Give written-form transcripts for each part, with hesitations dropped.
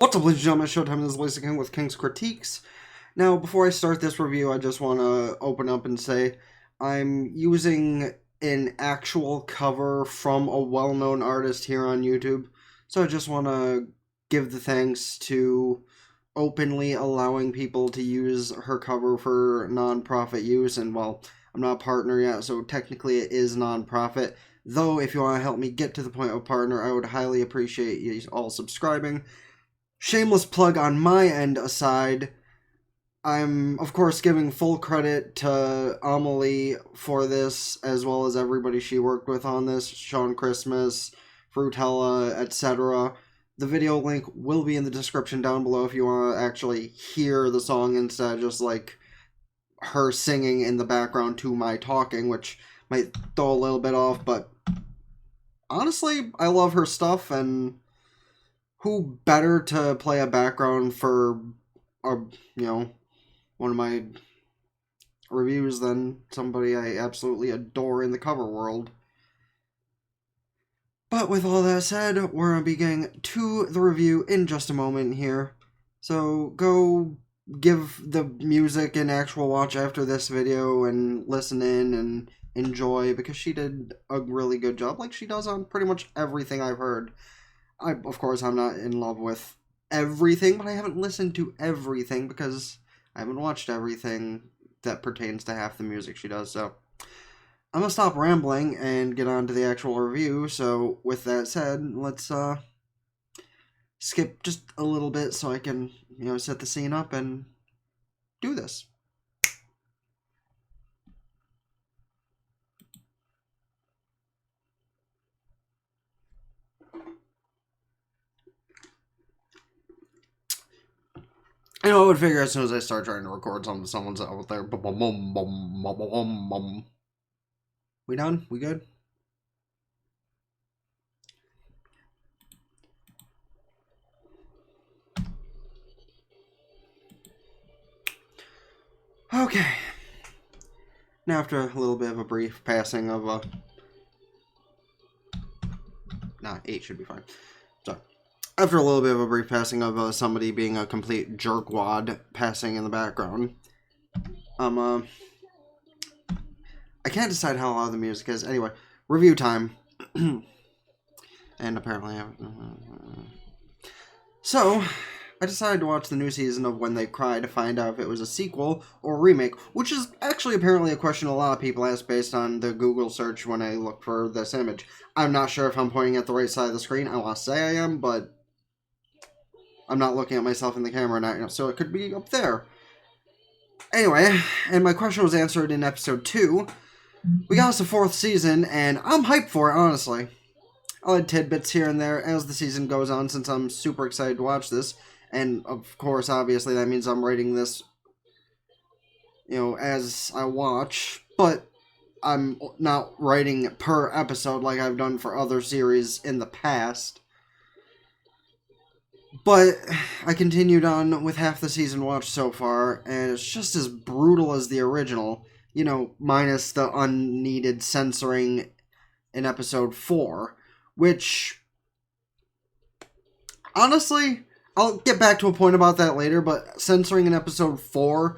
What's up, ladies and gentlemen? Showtime. This is Lisa King with King's Critiques. Now, before I start this review, I just want to open up and say I'm using an actual cover from a well-known artist here on YouTube. So I just want to give the thanks to openly allowing people to use her cover for non-profit use. And well, I'm not a partner yet, so technically it is non-profit. Though, if you want to help me get to the point of partner, I would highly appreciate you all subscribing. Shameless plug on my end aside, I'm of course giving full credit to Amelie for this, as well as everybody she worked with on this, Sean Christmas, Frutella, etc. The video link will be in the description down below if you want to actually hear the song instead of just like her singing in the background to my talking, which might throw a little bit off, but honestly, I love her stuff, and who better to play a background for a, one of my reviews than somebody I absolutely adore in the cover world. But with all that said, we're going to be getting to the review in just a moment here. So go give the music an actual watch after this video and listen in and enjoy, because she did a really good job, like she does on pretty much everything I've heard. Of course, I'm not in love with everything, but I haven't listened to everything because I haven't watched everything that pertains to half the music she does. So I'm gonna stop rambling and get on to the actual review. So with that said, let's skip just a little bit so I can set the scene up and do this. I would figure as soon as I start trying to record something, someone's out there. We done? We good? Okay. Now, after a little bit of a brief passing of Nah, 8 should be fine. So, after a little bit of a brief passing of somebody being a complete jerkwad passing in the background, I can't decide how loud the music is. Anyway, review time. And apparently, so I decided to watch the new season of When They Cry to find out if it was a sequel or a remake, which is actually apparently a question a lot of people ask based on the Google search when I look for this image. I'm not sure if I'm pointing at the right side of the screen. I want to say I am, but I'm not looking at myself in the camera now, so it could be up there. Anyway, and my question was answered in episode 2. We got us a 4th season, and I'm hyped for it, honestly. I'll add tidbits here and there as the season goes on, since I'm super excited to watch this. And, of course, obviously, that means I'm rating this, as I watch. But I'm not writing per episode like I've done for other series in the past. But I continued on with half the season watched so far, and it's just as brutal as the original. Minus the unneeded censoring in episode 4. Which, honestly, I'll get back to a point about that later, but censoring in episode 4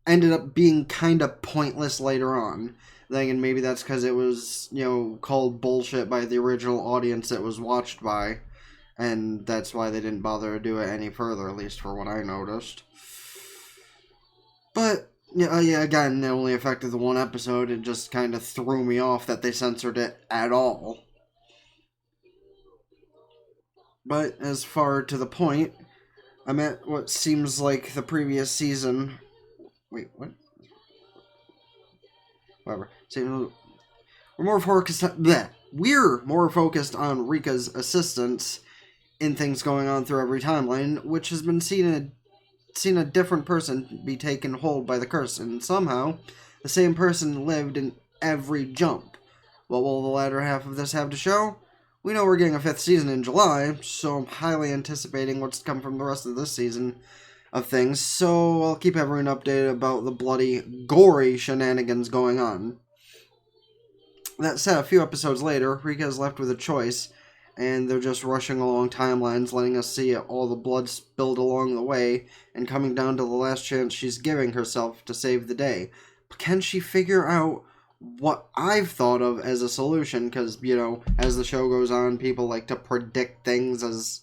ended up being kind of pointless later on. Then maybe that's because it was, called bullshit by the original audience it was watched by, and that's why they didn't bother to do it any further, at least for what I noticed. But, again, it only affected the one episode. It just kind of threw me off that they censored it at all. But as far to the point, I'm at what seems like the previous season. Wait, what? Whatever. We're more focused on We're more focused on Rika's assistance in things going on through every timeline, which has been seen a different person be taken hold by the curse, and somehow the same person lived in every jump. What will the latter half of this have to show? We know we're getting a 5th season in July, so I'm highly anticipating what's to come from the rest of this season of things, so I'll keep everyone updated about the bloody, gory shenanigans going on. That said, a few episodes later, Rika is left with a choice, and they're just rushing along timelines, letting us see all the blood spilled along the way, and coming down to the last chance she's giving herself to save the day. But can she figure out what I've thought of as a solution? Because, as the show goes on, people like to predict things as,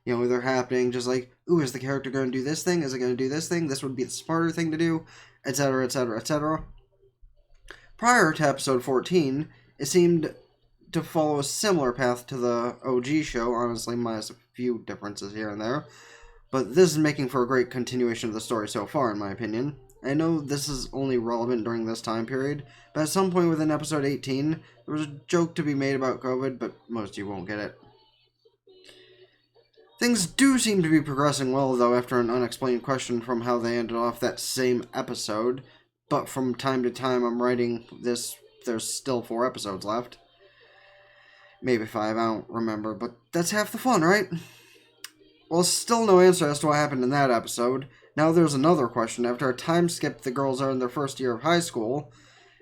they're happening. Just like, ooh, is the character going to do this thing? Is it going to do this thing? This would be the smarter thing to do, etc., etc., etc. Prior to episode 14, it seemed to follow a similar path to the OG show, honestly, minus a few differences here and there. But this is making for a great continuation of the story so far, in my opinion. I know this is only relevant during this time period, but at some point within episode 18, there was a joke to be made about COVID, but most of you won't get it. Things do seem to be progressing well, though, after an unexplained question from how they ended off that same episode. But from time to time I'm writing this, there's still 4 episodes left. Maybe 5, I don't remember, but that's half the fun, right? Well, still no answer as to what happened in that episode. Now there's another question. After a time skip, the girls are in their first year of high school,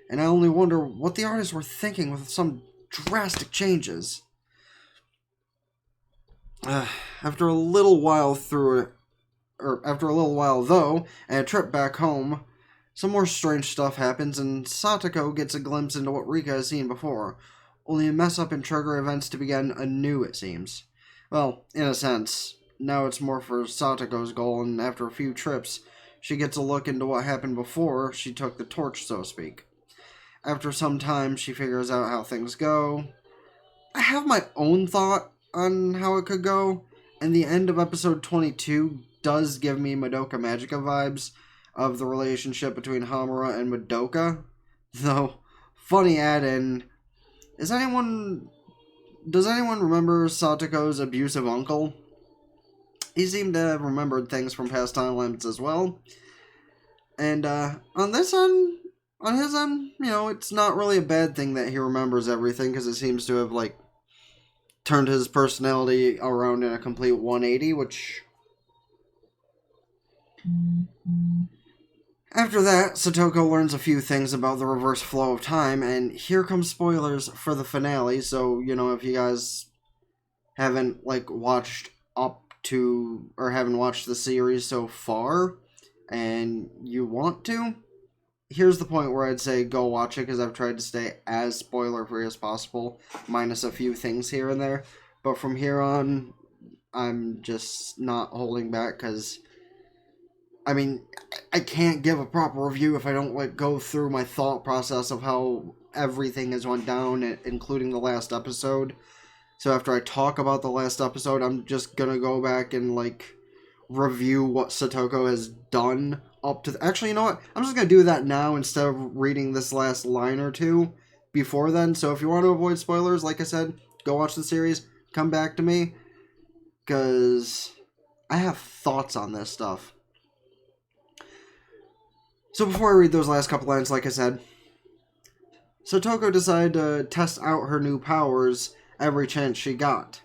and I only wonder what the artists were thinking with some drastic changes. After a little while though, and a trip back home, some more strange stuff happens, and Satoko gets a glimpse into what Rika has seen before. Only a mess up and trigger events to begin anew, it seems. Well, in a sense. Now it's more for Satoko's goal, and after a few trips, she gets a look into what happened before she took the torch, so to speak. After some time, she figures out how things go. I have my own thought on how it could go, and the end of episode 22 does give me Madoka Magica vibes of the relationship between Hamura and Madoka. Though, funny add-in, does anyone remember Satoko's abusive uncle? He seemed to have remembered things from past timelines as well. And on his end, it's not really a bad thing that he remembers everything, because it seems to have, turned his personality around in a complete 180, which... After that, Satoko learns a few things about the reverse flow of time, and here come spoilers for the finale, so, if you guys haven't, watched up to, or haven't watched the series so far, and you want to, here's the point where I'd say go watch it, because I've tried to stay as spoiler-free as possible, minus a few things here and there, but from here on, I'm just not holding back, because, I can't give a proper review if I don't, go through my thought process of how everything has went down, including the last episode. So after I talk about the last episode, I'm just gonna go back and, review what Satoko has done up to... Actually, you know what? I'm just gonna do that now instead of reading this last line or two before then. So if you want to avoid spoilers, like I said, go watch the series, come back to me, because I have thoughts on this stuff. So before I read those last couple lines, like I said, Satoko decided to test out her new powers every chance she got,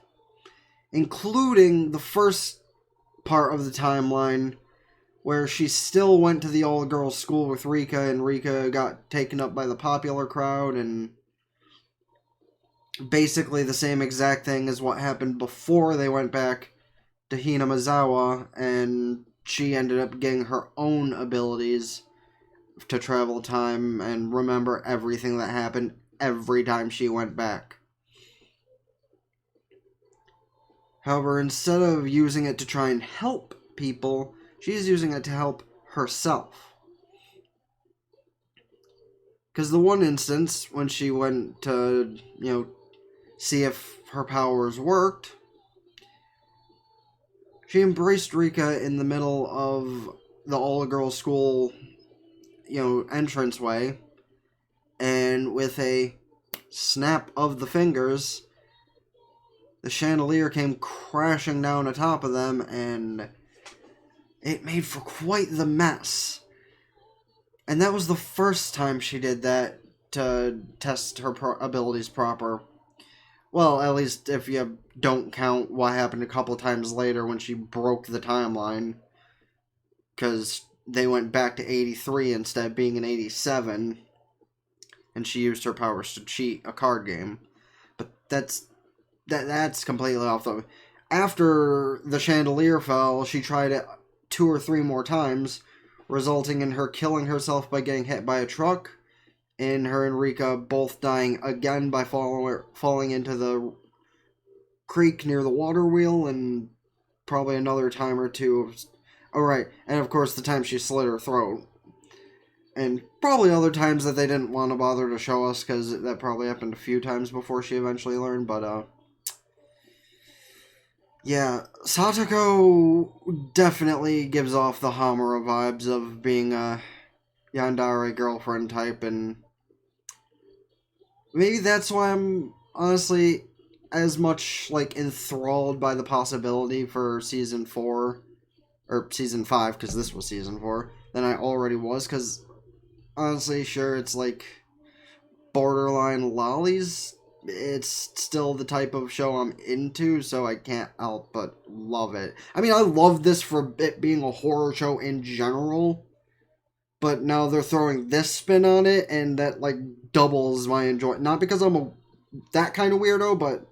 including the first part of the timeline where she still went to the all-girls school with Rika, and Rika got taken up by the popular crowd, and basically the same exact thing as what happened before they went back to Hinamizawa, and she ended up getting her own abilities to travel time and remember everything that happened every time she went back. However, instead of using it to try and help people, she's using it to help herself. Because the one instance, when she went to, see if her powers worked, she embraced Rika in the middle of the all-girls school, entranceway, and with a snap of the fingers, the chandelier came crashing down atop of them, and it made for quite the mess. And that was the first time she did that to test her abilities proper. Well, at least if you don't count what happened a couple times later when she broke the timeline, because they went back to 83 instead of being in 87, and she used her powers to cheat a card game. But that's that's completely off the. After the chandelier fell, she tried it 2 or 3 more times, resulting in her killing herself by getting hit by a truck, and her and Rika both dying again by falling into the creek near the water wheel, and probably another time or two. Oh, right, and of course the time she slit her throat. And probably other times that they didn't want to bother to show us, because that probably happened a few times before she eventually learned, but, yeah, Satoko definitely gives off the Hamura vibes of being a yandere girlfriend type, and maybe that's why I'm honestly as much, like, enthralled by the possibility for Season 4, or Season 5, because this was Season 4, than I already was, because honestly, sure, it's like borderline lollies. It's still the type of show I'm into, so I can't help but love it. I mean, I love this for it being a horror show in general, but now they're throwing this spin on it, and that, like, doubles my enjoyment. Not because I'm that kind of weirdo, but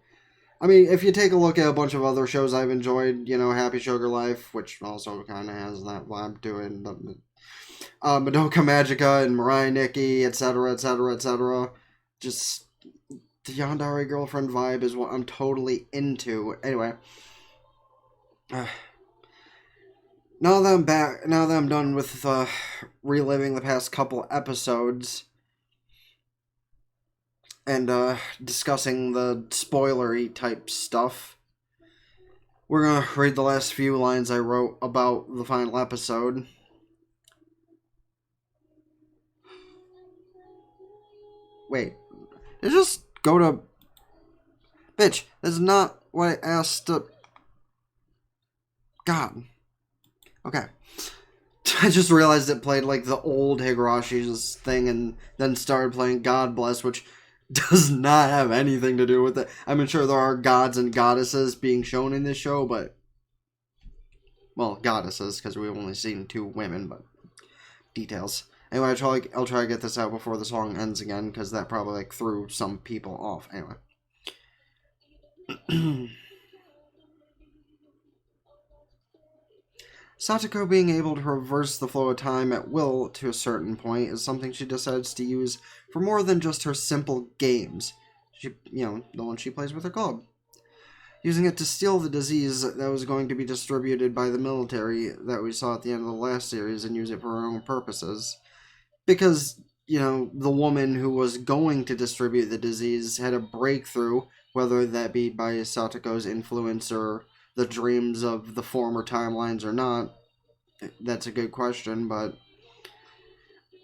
I mean, if you take a look at a bunch of other shows I've enjoyed, Happy Sugar Life, which also kind of has that vibe to it, Madoka Magica and Mirai Nikki, etc., etc., etc. Just the Yandere girlfriend vibe is what I'm totally into. Anyway, now that I'm back, now that I'm done with reliving the past couple episodes and discussing the spoilery type stuff, we're gonna read the last few lines I wrote about the final episode. Wait, did it just go to... Bitch, that's not what I asked to... God. Okay. I just realized it played, like, the old Higurashi's thing and then started playing God Bless, which does not have anything to do with it. I'm sure there are gods and goddesses being shown in this show, but... Well, goddesses, because we've only seen 2 women, but... Details. Anyway, I'll try to get this out before the song ends again, because that probably, like, threw some people off. Anyway. Satoko being able to reverse the flow of time at will to a certain point is something she decides to use for more than just her simple games. The one she plays with her club. Using it to steal the disease that was going to be distributed by the military that we saw at the end of the last series and use it for her own purposes. Because, the woman who was going to distribute the disease had a breakthrough, whether that be by Satoko's influence or the dreams of the former timelines or not. That's a good question, but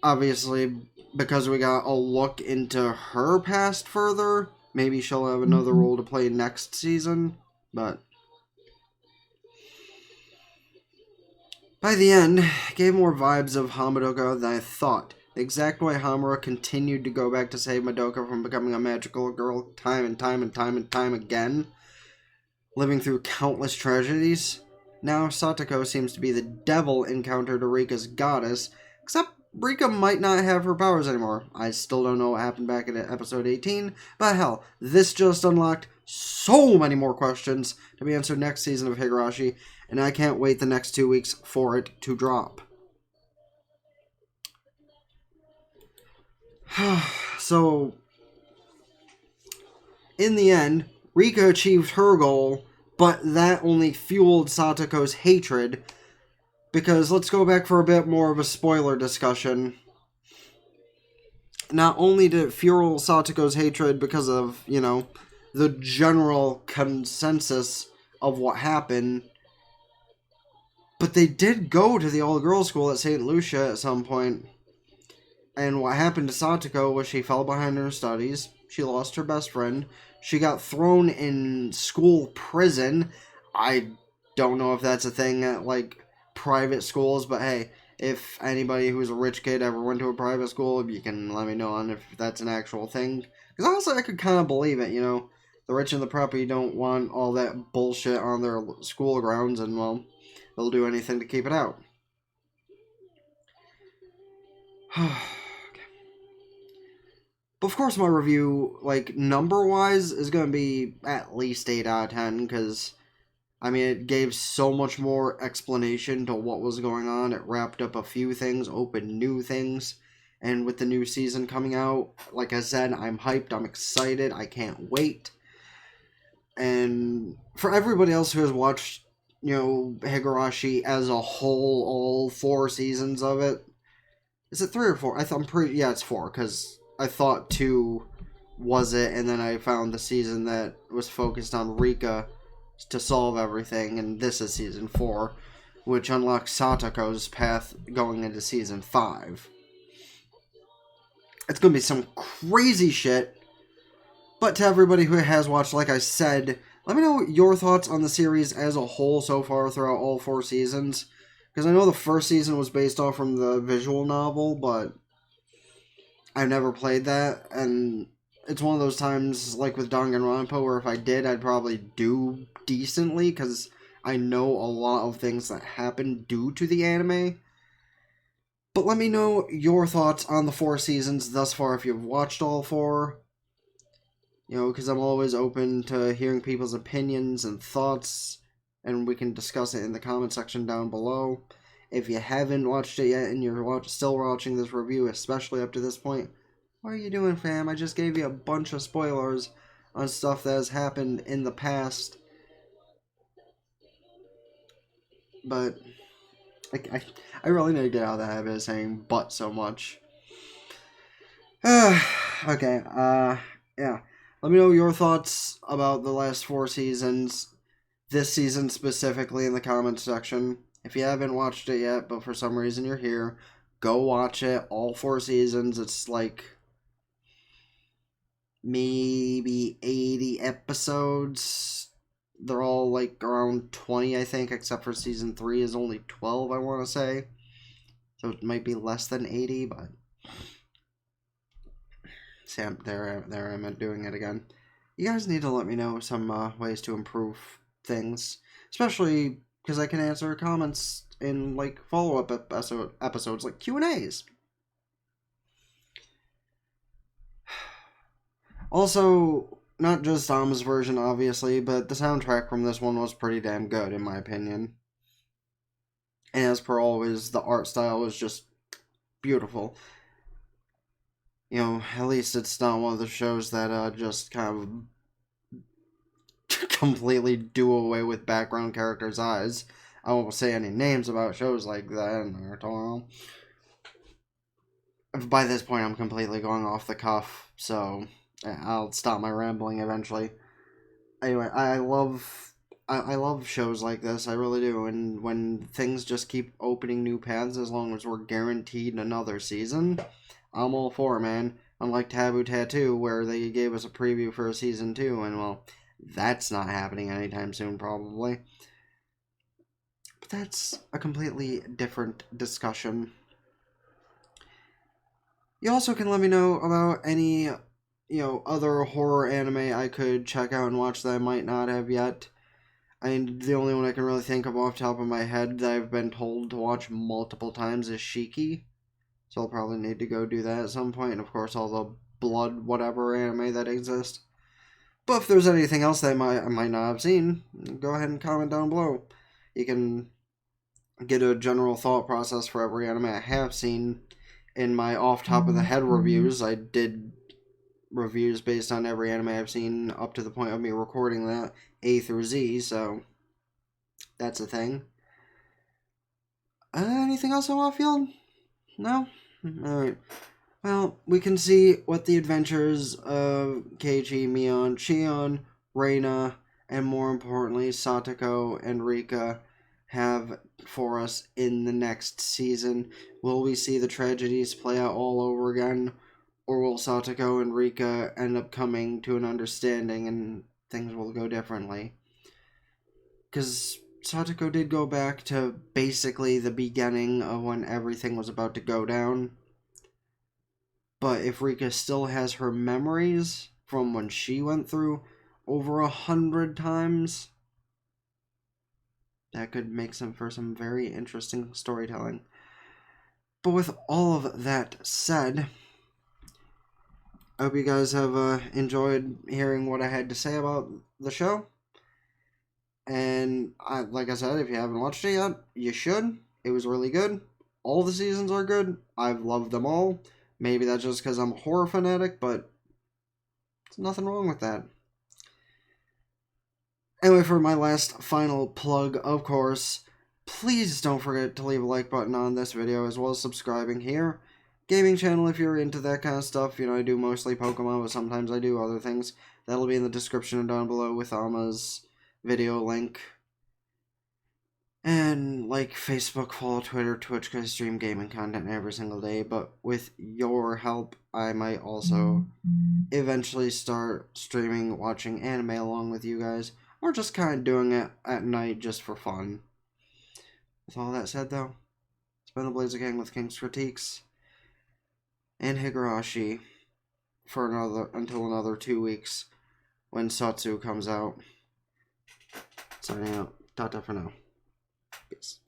obviously, because we got a look into her past further, maybe she'll have another role to play next season, but by the end, it gave more vibes of Hamadoka than I thought. The exact way Hamura continued to go back to save Madoka from becoming a magical girl time and time and time and time again, living through countless tragedies. Now Satoko seems to be the devil encountered Rika's goddess, except Rika might not have her powers anymore. I still don't know what happened back in episode 18, but hell, this just unlocked so many more questions to be answered next season of Higurashi, and I can't wait the next 2 weeks for it to drop. So, in the end, Rika achieved her goal, but that only fueled Satoko's hatred, because let's go back for a bit more of a spoiler discussion. Not only did it fuel Satoko's hatred because of, the general consensus of what happened, but they did go to the all-girls school at St. Lucia at some point. And what happened to Satoko was she fell behind in her studies, she lost her best friend, she got thrown in school prison. I don't know if that's a thing at, like, private schools, but hey, if anybody who's a rich kid ever went to a private school, you can let me know on if that's an actual thing. Because honestly, I could kind of believe it, The rich and the preppy don't want all that bullshit on their school grounds, and, well, they'll do anything to keep it out. Of course, my review, like, number-wise, is going to be at least 8 out of 10, because, I mean, it gave so much more explanation to what was going on. It wrapped up a few things, opened new things, and with the new season coming out, like I said, I'm hyped, I'm excited, I can't wait. And for everybody else who has watched, Higurashi as a whole, all 4 seasons of it, is it 3 or 4? I'm pretty, yeah, it's 4, because I thought 2 was it, and then I found the season that was focused on Rika to solve everything, and this is season 4, which unlocks Satoko's path going into season 5. It's going to be some crazy shit. But to everybody who has watched, like I said, let me know your thoughts on the series as a whole so far throughout all 4 seasons. Because I know the first season was based off from the visual novel, but I've never played that. And it's one of those times, like with Danganronpa, where if I did, I'd probably do decently, because I know a lot of things that happen due to the anime. But let me know your thoughts on the 4 seasons thus far if you've watched all 4. Because I'm always open to hearing people's opinions and thoughts, and we can discuss it in the comment section down below. If you haven't watched it yet and you're still watching this review, especially up to this point, what are you doing, fam? I just gave you a bunch of spoilers on stuff that has happened in the past. But I really need to get out of the habit of saying "but" so much. Okay, yeah. Let me know your thoughts about the last 4 seasons, this season specifically, in the comments section. If you haven't watched it yet, but for some reason you're here, go watch it. All 4 seasons. It's like maybe 80 episodes. They're all like around 20, I think, except for season 3 is only 12, I want to say. So it might be less than 80, but... Sam, there I'm doing it again. You guys need to let me know some ways to improve things, especially because I can answer comments in like follow-up episodes like Q&As. Also, not just Dom's version, obviously, but the soundtrack from this one was pretty damn good, in my opinion. And as per always, the art style was just beautiful. At least it's not one of the shows that just kind of completely do away with background characters' eyes. I won't say any names about shows like that. By this point, I'm completely going off the cuff, so I'll stop my rambling eventually. Anyway, I love shows like this, I really do, and when things just keep opening new paths as long as we're guaranteed another season, I'm all for it, man. Unlike Taboo Tattoo, where they gave us a preview for a season 2, and well, that's not happening anytime soon, probably. But that's a completely different discussion. You also can let me know about any, other horror anime I could check out and watch that I might not have yet. The only one I can really think of off the top of my head that I've been told to watch multiple times is Shiki. So I'll probably need to go do that at some point. And of course, all the blood whatever anime that exists. But if there's anything else that I might not have seen, go ahead and comment down below. You can get a general thought process for every anime I have seen in my off top of the head reviews. I did reviews based on every anime I've seen up to the point of me recording that A through Z, so that's a thing. Anything else on Field? No? Alright. Well, we can see what the adventures of Keiichi, Mion, Shion, Reina, and more importantly, Satoko and Rika have for us in the next season. Will we see the tragedies play out all over again? Or will Satoko and Rika end up coming to an understanding and things will go differently? Because Satoko did go back to basically the beginning of when everything was about to go down. But if Rika still has her memories from when she went through over 100 times, that could make for some very interesting storytelling. But with all of that said, I hope you guys have enjoyed hearing what I had to say about the show. And like I said, if you haven't watched it yet, you should. It was really good. All the seasons are good. I've loved them all. Maybe that's just because I'm a horror fanatic, but there's nothing wrong with that. Anyway, for my last final plug, of course, please don't forget to leave a like button on this video as well as subscribing here. Gaming channel if you're into that kind of stuff. You know, I do mostly Pokemon, but sometimes I do other things. That'll be in the description down below with Alma's video link. And like Facebook, follow Twitter, Twitch, because I stream gaming content every single day. But with your help, I might also eventually start streaming, watching anime along with you guys. Or just kind of doing it at night just for fun. With all that said, though, it's been the Blazer Gang with King's Critiques and Higurashi for until another 2 weeks when Satsu comes out. Signing out. Ta-ta for now. Peace.